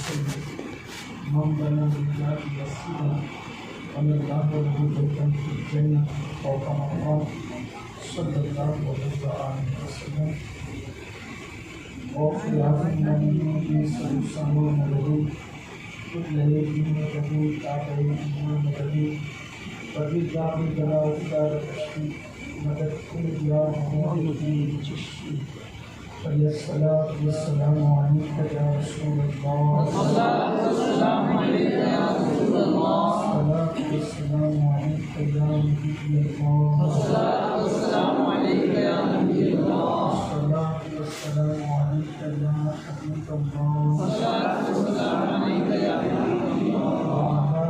من بنى لله مسجدا بنى الله له بيتا في الجنة أو كما قال صلى الله عليه وسلم. وفي عظيم من سلسله مدد كل يوم مدد تعبين مدد فبالله بلا أفكار تشفي مدد كل يوم محمد تشفي. الصلاة والسلام عليك يا رسول الله. الصلاة والسلام عليك يا رسول الله. الصلاة والسلام عليك يا نبي الله. الصلاة والسلام عليك يا نبي الله. الصلاة والسلام عليك يا حبيب الله. الصلاة والسلام عليك يا حبيب الله. وعلى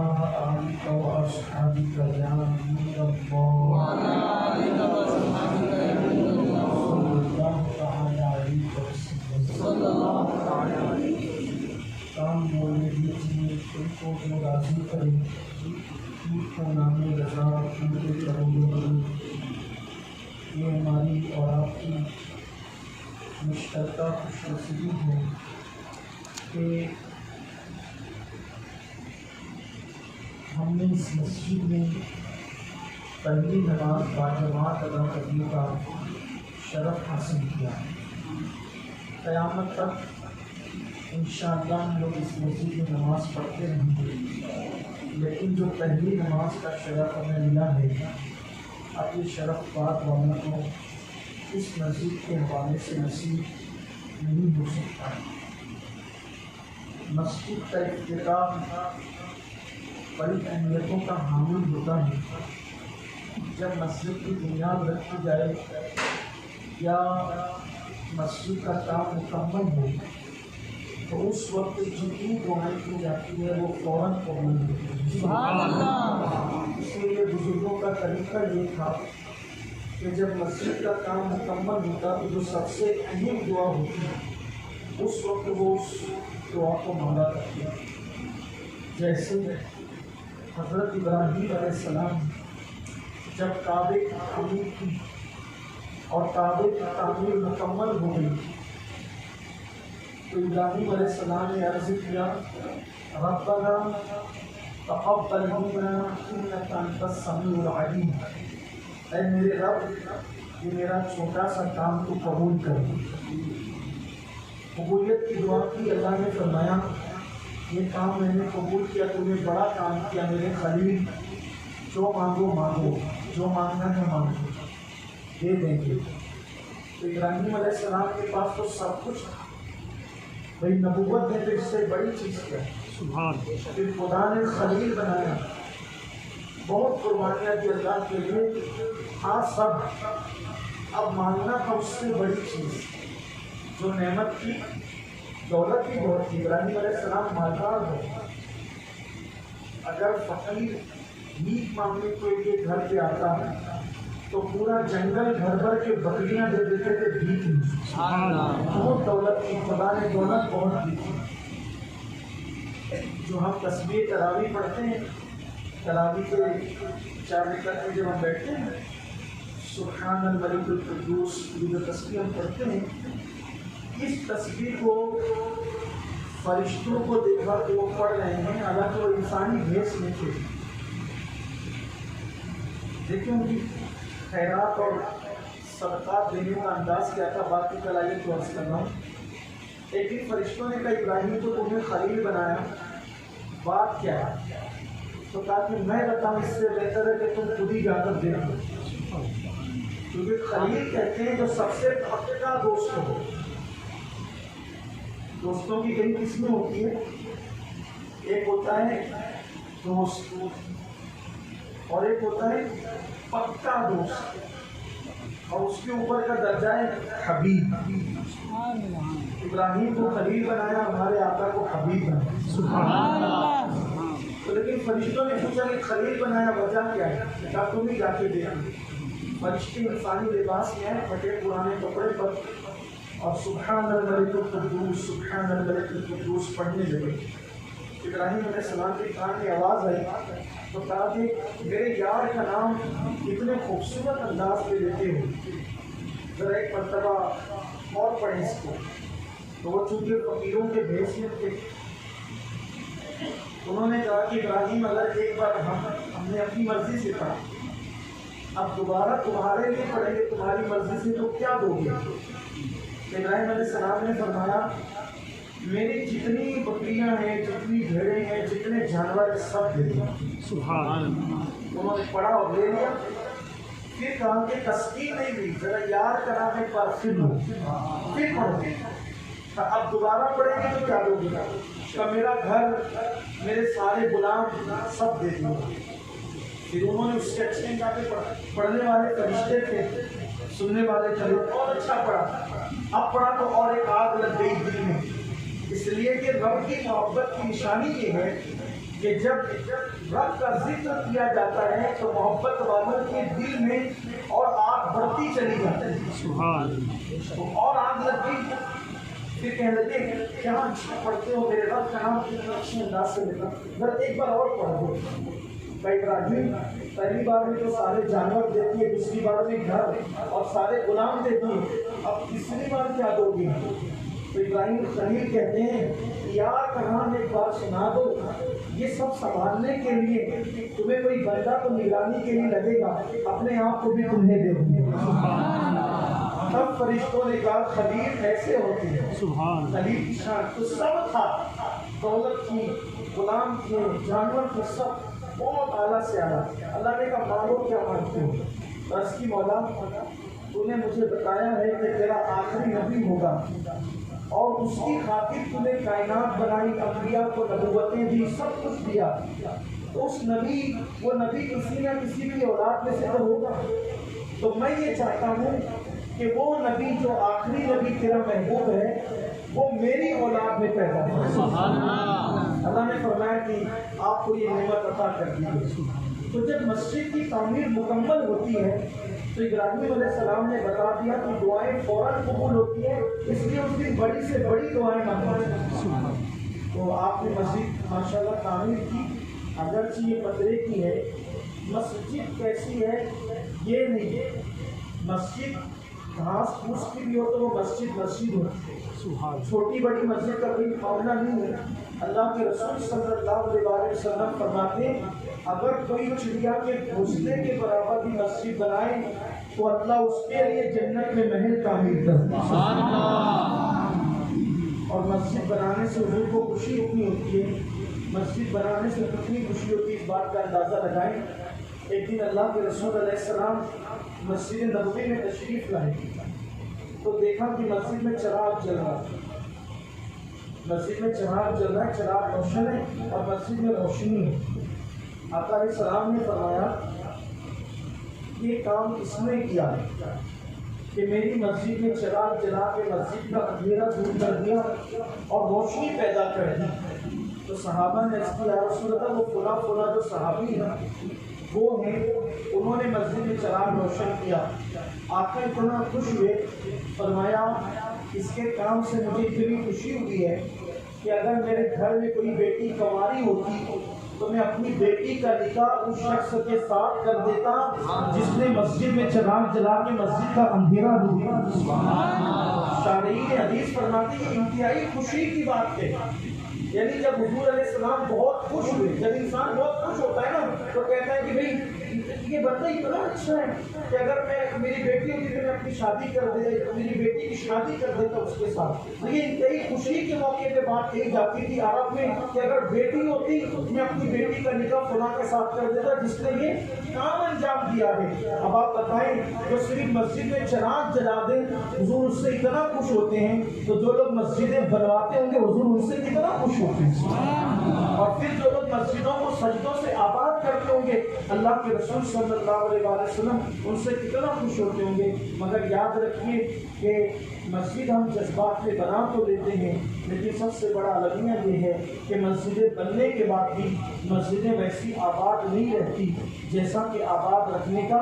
آلك وأصحابك يا نبي الله. وعلى آلك وأصحابك يا نبي الله. صلى الله تعالى عليه وسلم. صلى الله عليه وسلم. کام بولنے دیجیے ان کو راضی کریں، ان کو نام رضا ان کے کرم یہ ہماری اور آپ کی مشترکہ خوش نصیبی ہے کہ ہم نے اس مسجد میں پہلی نماز باجماعت ادا کرنے کا شرف حاصل کیا. قیامت تک انشاءاللہ ہم لوگ اس مسجد میں نماز پڑھتے رہیں گے، لیکن جو پہلی نماز کا شرف ہمیں ملا ہے اب یہ شرف بات والوں کو اس مسجد کے حوالے سے نصیب نہیں ہو سکتا. مسجد کا افتتاح بڑی اہمیتوں کا حامل ہوتا ہے. جب مسجد کی بنیاد رکھی جائے یا مسجد کا کام مکمل ہو تو اس وقت جتنی دعائیں کی جاتی ہے وہ فوراً قبول ہوتی ہے. سبحان اللہ. اس لیے بزرگوں کا طریقہ یہ تھا کہ جب مسجد کا کام مکمل ہوتا تو جو سب سے اہم دعا ہوتی ہے اس وقت وہ اس دعا کو مانگا کرتے ہیں. جیسے حضرت ابراہیم علیہ السلام جب کعبے کی تعمیر کی اور کعبے کی تعمیر مکمل ہو گئی تو ابراہیم علیہ السلام نے عرض کیا ربنا تقبل منا انک انت السمیع العلیم. اے میرے رب یہ میرا چھوٹا سا کام تو قبول کر. قبولیت کی دعا کی. اللہ نے فرمایا یہ کام میں نے قبول کیا، تم نے بڑا کام کیا میرے خلیل. جو مانگو مانگو، جو مانگنا ہے مانگو، دے دیں گے. تو ابراہیم علیہ السلام کے پاس تو سب کچھ بھائی نبوت ہے تو اس سے بڑی چیز کیا. پھر خدا نے خلیل بنایا، بہت قربانیاں دی اللہ کے لیے. ہاں سب اب مانگنا تھا اس سے بڑی چیز جو نعمت کی دولت کی بہت تھی. ابراہیم علیہ السلام مالدار ہو، اگر فقیر بھیک مانگنے کو یہ گھر پہ آتا ہے تو پورا جنگل گھر بھر کے بکریاں دے دیتے تھے بھیک نہیں. بہت دولت کی، خدا نے دولت بہت دی تھی. جو ہم تسبیح تراویح پڑھتے ہیں، تراویح کے 4 رکعت میں جب ہم بیٹھتے ہیں سبحان الملک القدوس یہ جو تسبیح ہم پڑھتے ہیں، اس تسبیح کو فرشتوں کو دیکھا کہ وہ پڑھ رہے ہیں، حالانکہ وہ انسانی بھیس میں تھے. دیکھیں ان کی خیرات اور صدقات دینے کا انداز کیا تھا. بات کی کل آئیے تو عرض کر رہا ہوں. ایک دن فرشتوں نے کہا ابراہیم تو تمہیں خلیل بنایا، بات کیا ہے؟ تو کہا کہ میں بتاؤں اس سے بہتر ہے کہ تم خود ہی جا کر دیکھو. کیونکہ خلیل کہتے ہیں جو سب سے پکا دوست ہو. دوستوں کی کئی قسمیں ہوتی ہیں. ایک ہوتا ہے دوست اور ایک ہوتا ہے پکا دوست، اور اس کے اوپر کا درجہ ہے حبیب. ابراہیم کو خلیل بنایا، ہمارے آقا کو حبیب بنایا. تو لیکن فرشتوں نے پوچھا کہ خلیل بنایا وجہ کیا ہے؟ کہا تم ہی جا کے دیکھو. فرشتے انسانی لباس میں ہیں، پھٹے پرانے کپڑے پر، اور سبحان الملک القدوس سبحان الملک القدوس پڑھنے لگے. ابراہیم علیہ السلام کے کان میں آواز آئی تو کہا کہ میرے یار کا نام اتنے خوبصورت انداز میں لیتے ہو، ذرا ایک مرتبہ اور پڑھیں اس کو. تو وہ چونکہ فقیروں کے بھیس میں تھے انہوں نے کہا کہ ابراہیم اگر ایک بار ہم نے اپنی مرضی سے پڑھا، اب دوبارہ تمہارے لیے پڑھیں گے تمہاری مرضی سے تو کیا دو گے؟ ابراہیم علیہ السلام نے فرمایا میری جتنی بکریاں ہیں، جتنی بھیڑیں ہیں، جتنے جانور ہیں، سب دے دو۔ سبحان اللہ۔ انہوں نے پڑھا اور لے لیا۔ پھر کہا کہ تسکین نہیں ہوئی، ذرا یاد کرا ایک بار پھر لو، پھر پڑھو گے۔ اب دوبارہ پڑھیں گے تو کیا دو گے؟ کہ میرا گھر، میرے سارے غلام سب دے دو۔ پھر انہوں نے اس کے اچھے کہا کہ پڑھنے والے فرشتے تھے، سننے والے تھے، اور اچھا پڑھا۔ اب پڑھا تو اور ایک آگ لگ گئی دل میں، اس لیے کہ رب کی محبت کی نشانی یہ ہے کہ جب رب کا ذکر کیا جاتا ہے تو محبت والوں کے دل میں اور آگ بڑھتی چلی جاتی ہے، اور آگ لگ گئی۔ پھر کہنے لگے کیا اچھا پڑھتے ہو، میرے رب کا نام کتنا اچھے انداز سے لیتا، ذرا ایک بار اور پڑھ دو۔ بھائی ابراہیم پہلی بار میں تو سارے جانور دیتی ہے، دوسری بار میں گھر اور سارے غلام دیتی ہے، اب تیسری بار کیا دو گی؟ تو ابراہیم خلیل کہتے ہیں یار کہاں ایک بات سنا دو، یہ سب سنبھالنے کے لیے تمہیں کوئی بندہ تو نگرانی کے لیے لگے گا، اپنے آپ کو بھی تمہیں دے دوں۔ تب فرشتوں نے کہا خلیل ایسے ہوتی ہے، خلیل کی شان تو سب تھا، دولت کی، غلام تھے، جانور تھے، سب بہت اعلیٰ سے اعلیٰ۔ اللہ نے کہا مانگو کیا مانگتے ہو؟ عرض کی مولا تو نے مجھے بتایا ہے کہ تیرا آخری نبی ہوگا اور اس کی خاطر تو نے کائنات بنائی، انبیاء کو نبوتیں دی، سب کچھ دیا، تو اس نبی، وہ نبی کسی نہ کسی کی اولاد میں سے تو ہوگا، تو میں یہ چاہتا ہوں کہ وہ نبی جو آخری نبی تیرا محبوب ہے وہ میری اولاد میں پیدا ہو۔ اللہ نے فرمایا کہ آپ کو یہ نعمت عطا کر دی ہے۔ تو جب مسجد کی تعمیر مکمل ہوتی ہے تو ابراہیم علیہ السلام نے بتا دیا کہ دعائیں فوراً قبول ہوتی ہیں، اس لیے اس دن بڑی سے بڑی دعائیں مانگی۔ تو آپ نے مسجد ماشاءاللہ تعمیر کی، اگرچہ یہ پتھرے کی ہے، مسجد کیسی ہے یہ نہیں، مسجد گھاس پھوس کی بھی ہو تو وہ مسجد مسجد ہوتی ہے، چھوٹی بڑی مسجد کا کوئی معاملہ نہیں ہے۔ اللہ کے رسول صلی اللہ علیہ وسلم فرماتے ہیں اگر کوئی چڑیا کے گھونسلے کے برابر بھی مسجد بنائے تو اللہ اس کے لیے جنت میں محل تعمیر کرتا ہے۔ اور مسجد بنانے سے حضور کو خوشی اتنی ہوتی ہے، مسجد بنانے سے کتنی خوشی ہوتی ہے اس بات کا اندازہ لگائیں۔ ایک دن اللہ کے رسول علیہ السلام مسجد نبوی میں تشریف لائے تو دیکھا کہ مسجد میں چراغ جل رہا ہے، مسجد میں چراغ جل رہا ہے، چراغ روشن ہے اور مسجد میں روشنی ہے۔ آقا علیہ السلام نے فرمایا یہ کام اس نے کیا کہ میری مسجد میں چراغ جلا کے مسجد کا اندھیرا دور کر دیا اور روشنی پیدا کر دی۔ تو صحابہ نے اس کی یا رسول اللہ وہ فلاں فلاں جو صحابی ہیں وہ ہیں، انہوں نے مسجد میں چراغ روشن کیا۔ آقا اتنا خوش ہوئے، فرمایا اس کے کام سے مجھے اتنی خوشی ہوئی ہے کہ اگر میرے گھر میں کوئی بیٹی کنواری ہوتی تو میں اپنی بیٹی کا نکاح اس شخص کے ساتھ کر دیتا جس نے مسجد میں چراغ جلا کے مسجد کا اندھیرا دور کیا۔ شارحین حدیث فرماتے ہیں انتہائی خوشی کی بات ہے، یعنی جب حضور علیہ السلام بہت خوش ہوئے، جب انسان بہت خوش ہوتا ہے نا تو کہتا ہے کہ بھئی یہ بندہ اتنا اچھا ہے کہ اگر میں میری بیٹی ہوتی تو میں اپنی شادی کر دے، میری بیٹی کی شادی کر دیتا اس کے ساتھ۔ تو یہ انتہائی خوشی کے موقع پہ بات کہی جاتی تھی عرب میں کہ اگر بیٹی ہوتی میں اپنی بیٹی کا نکاح فلاں کے ساتھ کر دیتا جس نے یہ کام انجام دیا ہے۔ اب آپ بتائیں جو صرف مسجد میں چراغ جلا دیں حضور اس سے اتنا خوش ہوتے ہیں، تو جو لوگ مسجدیں بنواتے ہوں گے حضور ان سے کتنا خوش ہوتے ہیں۔ اور پھر جو لوگ مسجدوں کو سجدوں سے آباد کرتے ہوں گے اللہ کے رسول صلی اللہ علیہ وسلم ان سے کتنا خوش ہوتے ہوں گے۔ مگر یاد رکھیے کہ مسجد ہم جذبات میں بنا تو لیتے ہیں لیکن سب سے بڑا المیہ یہ ہے کہ مسجدیں بننے کے بعد بھی مسجدیں ویسی آباد نہیں رہتی جیسا کہ آباد رکھنے کا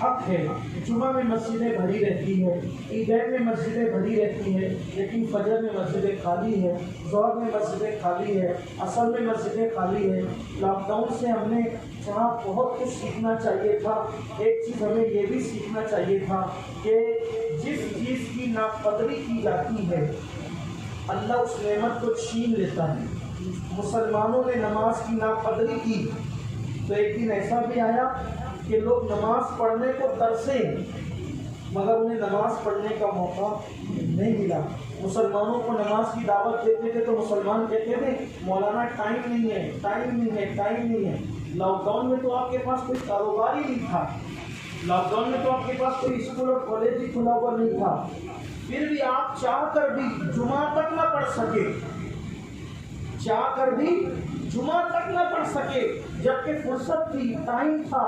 حق ہے۔ جمعہ میں مسجدیں بھری رہتی ہے، عیدین میں مسجدیں بھری رہتی ہیں، لیکن فجر میں مسجدیں خالی ہے، ظہر میں مسجدیں خالی ہے، عصر میں مسجدیں خالی ہے۔ لاک ڈاؤن سے ہم نے جہاں بہت کچھ سیکھنا چاہیے تھا، ایک چیز ہمیں یہ بھی سیکھنا چاہیے تھا کہ جس چیز کی ناقدری کی جاتی ہے اللہ اس نعمت کو چھین لیتا ہے۔ مسلمانوں نے نماز کی ناقدری کی تو ایک دن ایسا بھی آیا کہ لوگ نماز پڑھنے کو ترسے مگر انہیں نماز پڑھنے کا موقع نہیں ملا۔ مسلمانوں کو نماز کی دعوت دیتے تھے تو مسلمان کہتے تھے مولانا ٹائم نہیں ہے، ٹائم نہیں ہے، ٹائم نہیں ہے۔ لاک ڈاؤن میں تو آپ کے پاس کوئی کاروبار ہی نہیں تھا، لاک ڈاؤن میں تو آپ کے پاس کوئی اسکول اور کالج ہی کھلا ہوا نہیں تھا، پھر بھی آپ چاہ کر بھی جمعہ تک نہ پڑھ سکے، چاہ کر بھی جمعہ تک نہ پڑھ سکے، جبکہ فرصت تھی، ٹائم تھا،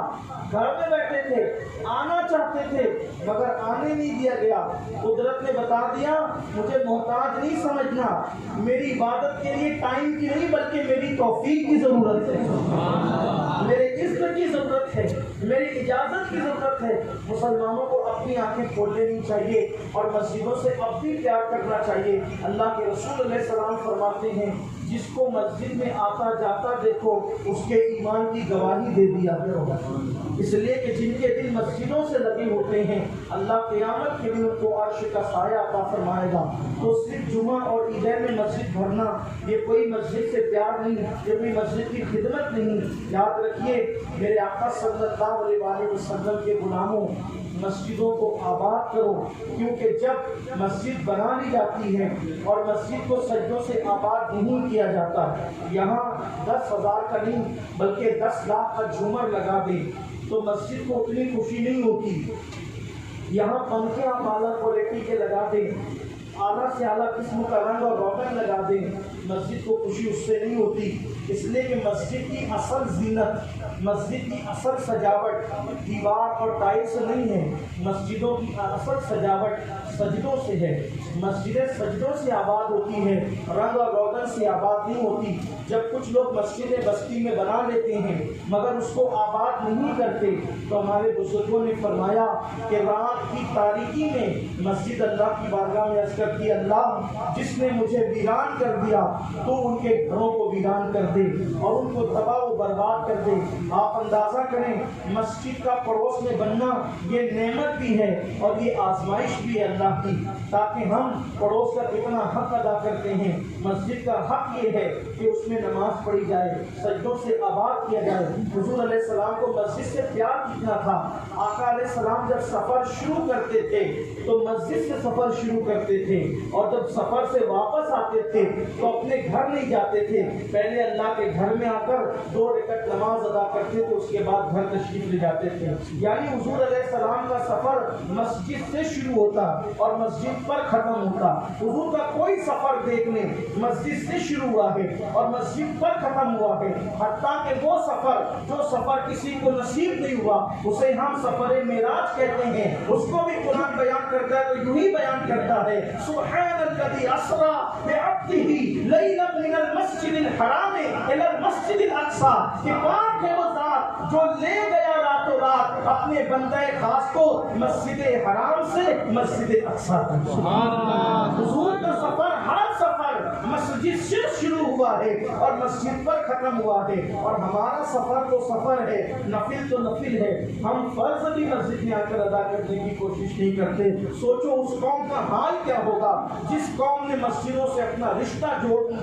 گھر میں بیٹھے تھے، آنا چاہتے تھے مگر آنے نہیں دیا گیا۔ قدرت نے بتا دیا مجھے محتاج نہیں سمجھنا، میری عبادت کے لیے ٹائم کی نہیں بلکہ میری توفیق کی ضرورت ہے، میرے عزت کی ضرورت ہے، میری اجازت کی ضرورت ہے۔ مسلمانوں کو اپنی آنکھیں کھول لینی چاہیے اور مسجدوں سے اب بھی پیار کرنا چاہیے۔ اللہ کے رسول علیہ السلام فرماتے ہیں جس کو مسجد میں آتا جاتا دیکھو اس کے ایمان کی گواہی دے دیا کرو، اس لیے کہ جن کے دل مسجدوں سے لگے ہوتے ہیں اللہ قیامت کے دن ان کو عرش کا سایہ عطا فرمائے گا۔ تو صرف جمعہ اور عیدین میں مسجد بھرنا یہ کوئی مسجد سے پیار نہیں، یہ کوئی مسجد کی خدمت نہیں۔ یاد رکھیے میرے آقا صلی اللہ علیہ وسلم کے غلاموں، مسجدوں کو آباد کرو، کیونکہ جب مسجد بنا لی جاتی ہے اور مسجد کو سجدوں سے آباد نہیں کیا جاتا، یہاں 10,000 کا نہیں بلکہ 10 لاکھ کا جھومر لگا دیں تو مسجد کو اتنی خوشی نہیں ہوتی۔ یہاں پنکھے آپ اعلیٰ کوالٹی کے لگا دیں، اعلیٰ سے اعلیٰ قسم کا رنگ اور روغن لگا دیں، مسجد کو خوشی اس سے نہیں ہوتی، اس لیے کہ مسجد کی اصل زینت، مسجد کی اصل سجاوٹ دیوار اور ٹائل سے نہیں ہے، مسجدوں کی اصل سجاوٹ سجدوں سے ہے۔ مسجدیں سجدوں سے آباد ہوتی ہیں، رنگ اور روغن سے آباد نہیں ہوتی۔ جب کچھ لوگ مسجدیں بستی میں بنا لیتے ہیں مگر اس کو آباد نہیں کرتے تو ہمارے بزرگوں نے فرمایا کہ رات کی تاریکی میں مسجد اللہ کی بارگاہ میں عرض کرتی اللہ جس نے مجھے ویران کر دیا تو ان کے گھروں کو ویران کر دے اور ان کو تباہ و برباد کر دے۔ آپ اندازہ کریں مسجد کا پڑوس میں بننا یہ نعمت بھی ہے اور یہ آزمائش بھی ہے اللہ کی، تاکہ ہم پڑوس کا کتنا حق ادا کرتے ہیں۔ مسجد کا حق یہ ہے کہ اس میں نماز پڑھی جائے، سجدوں سے آباد کیا جائے۔ حضور علیہ السلام کو مسجد سے پیار کتنا تھا، آقا علیہ السلام جب سفر شروع کرتے تھے تو مسجد سے سفر شروع کرتے تھے اور جب سفر سے واپس آتے تھے تو اپنے گھر نہیں جاتے تھے، پہلے اللہ کے گھر میں آ کر 2 رکعت نماز ادا کرتے تھے، اس کے بعد گھر تشریف لے جاتے تھے۔ یعنی حضور علیہ السلام کا سفر مسجد سے شروع ہوتا اور مسجد پر ختم ہوتا۔ حضور کا کوئی سفر دیکھنے مسجد سے شروع ہوا ہے اور مسجد پر ختم ہوا ہے، حتیٰ کہ وہ سفر جو سفر کسی کو نصیب نہیں ہوا اسے ہم سفر معراج کہتے ہیں، اس کو بھی قرآن بیان کرتا ہے تو یوں ہی بیان کرتا ہے سبحان الذی اسریٰ بعبدہ لیلا من المسجد الحرام الی المسجد الاقصی، کہ پاک ہے وہ ذات جو لے گیا راتوں رات اپنے بندے خاص کو مسجد حرام سے مسجد اقصی تک۔ سبحان اللہ۔ حضور کا سفر ہر سفر مسجد سے شروع ہوا ہے اور مسجد پر ختم ہوا ہے، اور ہمارا سفر تو سفر ہے، نفل تو نفل ہے، ہم فرض بھی مسجد میں آ کر ادا کرنے کی کوشش نہیں کرتے۔ سوچو اس قوم کا حال کیا ہوگا جس قوم نے مسجدوں سے اپنا رشتہ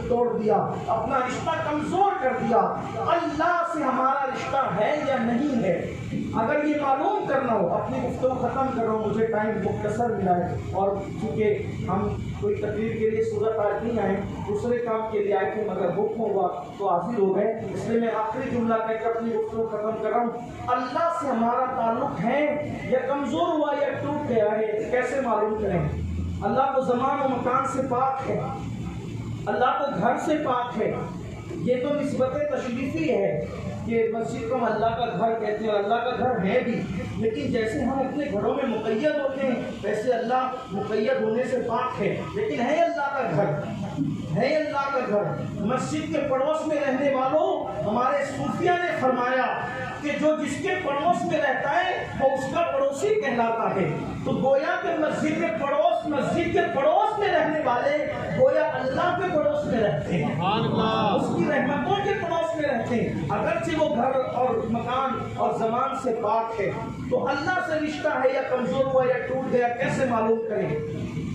توڑ دیا، اپنا رشتہ کمزور کر دیا۔ اللہ سے ہمارا رشتہ ہے یا نہیں ہے، اگر یہ معلوم کرنا ہو، اپنی گفتگو ختم کر رہا ہوں، مجھے ٹائم مختصر ملا ہے اور چونکہ ہم کوئی تقریر کے لیے صورت آج نہیں آئے، دوسرے کام کے لیے آئے تھے مگر حکم ہوا تو حاضر ہو گئے، اس لیے میں آخری جملہ کہہ کر اپنی گفتگو ختم کر رہا ہوں۔ اللہ سے ہمارا تعلق ہے یا کمزور ہوا یا ٹوٹ گیا ہے، کیسے معلوم کریں؟ اللہ کو زمان و مکان سے پاک ہے، اللہ کو گھر سے پاک ہے، یہ تو نسبت تشریفی ہے کہ مسجد کو ہم اللہ کا گھر کہتے ہیں اور اللہ کا گھر ہے بھی، لیکن جیسے ہم اپنے گھروں میں مقید ہوتے ہیں ویسے اللہ مقید ہونے سے پاک ہے، لیکن ہے اللہ کا گھر، ہے اللہ کا گھر۔ مسجد کے پڑوس میں رہنے والوں، ہمارے صوفیہ نے فرمایا کہ جو جس کے پڑوس میں رہتا ہے وہ اس کا پڑوسی کہلاتا ہے، تو گویا کہ مسجد کے پڑوس میں رہنے والے گویا اللہ کے پڑوس میں رہتے ہیں، اس کی رحمتوں کے پڑوس میں رہتے ہیں، اگرچہ وہ گھر اور مکان اور زمان سے پاک ہے۔ تو اللہ سے رشتہ ہے یا کمزور ہوا یا ٹوٹ گیا کیسے معلوم کریں؟